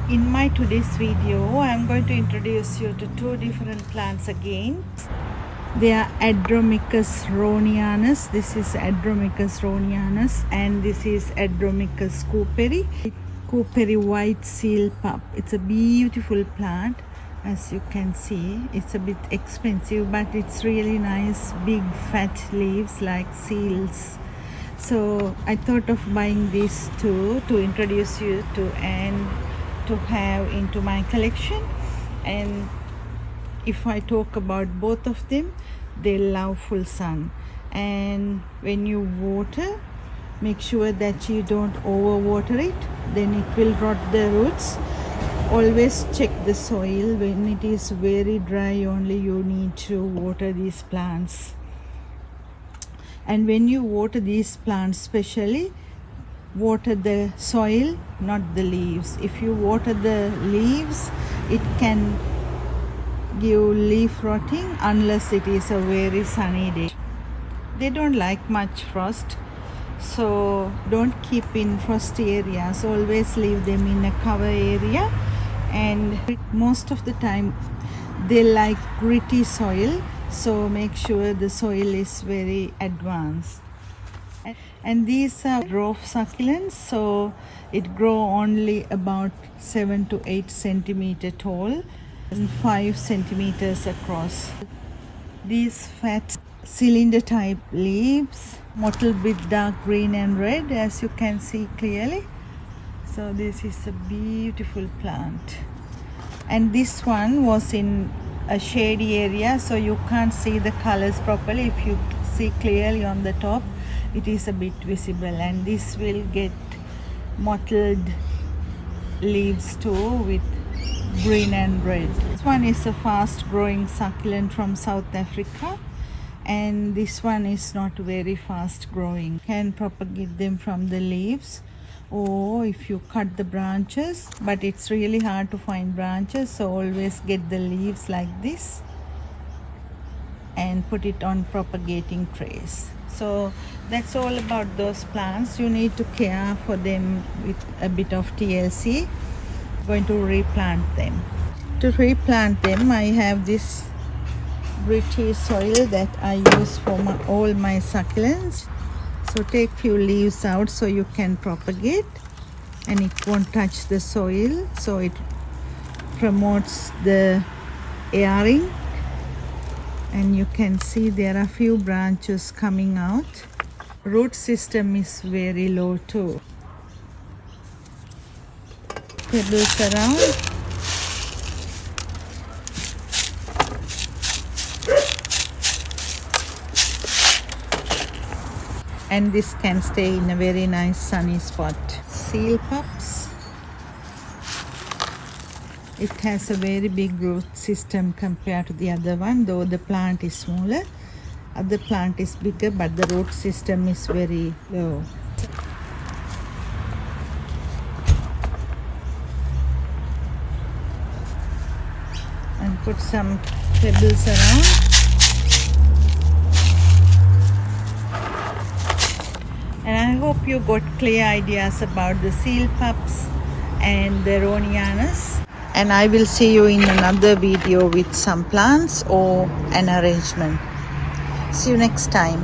In my today's video, I'm going to introduce you to two different plants again. They are Adromischus Romianis. This is Adromischus Romianis and this is Adromischus Cooperi white seal pup. It's a beautiful plant. As you can see, it's a bit expensive, but it's really nice, big fat leaves like seals. So I thought of buying these two to introduce you to and to have into my collection. And if I talk about both of them, they love full sun, and when you water, make sure that you don't overwater it, then it will rot the roots. Always check the soil. When it is very dry, only you need to water these plants. And when you water these plants, especially water the soil, not the leaves. If you water the leaves, it can give leaf rotting unless it is a very sunny day. They don't like much frost, so don't keep in frosty areas. Always leave them in a cover area, and most of the time they like gritty soil, so make sure the soil is very advanced. And these are dwarf succulents, so it grow only about 7 to 8 centimeter tall and 5 centimeters across. These fat cylinder type leaves mottled with dark green and red, as you can see clearly. So this is a beautiful plant, and this one was in a shady area, so you can't see the colors properly. If you see clearly on the top, it is a bit visible, and this will get mottled leaves too with green and red. This one is a fast growing succulent from South Africa, and this one is not very fast growing. You can propagate them from the leaves, or if you cut the branches, but it's really hard to find branches, so always get the leaves like this and put it on propagating trays. So that's all about those plants. You need to care for them with a bit of TLC. I'm going to replant them. To replant them, I have this gritty soil that I use for all my succulents. So take few leaves out so you can propagate, and it won't touch the soil, so it promotes the airing. And you can see there are few branches coming out. Root system is very low too. Pebbles around. And this can stay in a very nice sunny spot. Seal pups. It has a very big root system compared to the other one, though the plant is smaller. Other plant is bigger, but the root system is very low. And put some pebbles around. And I hope you got clear ideas about the seal pups and the Romianis. And I will see you in another video with some plants or an arrangement. See you next time.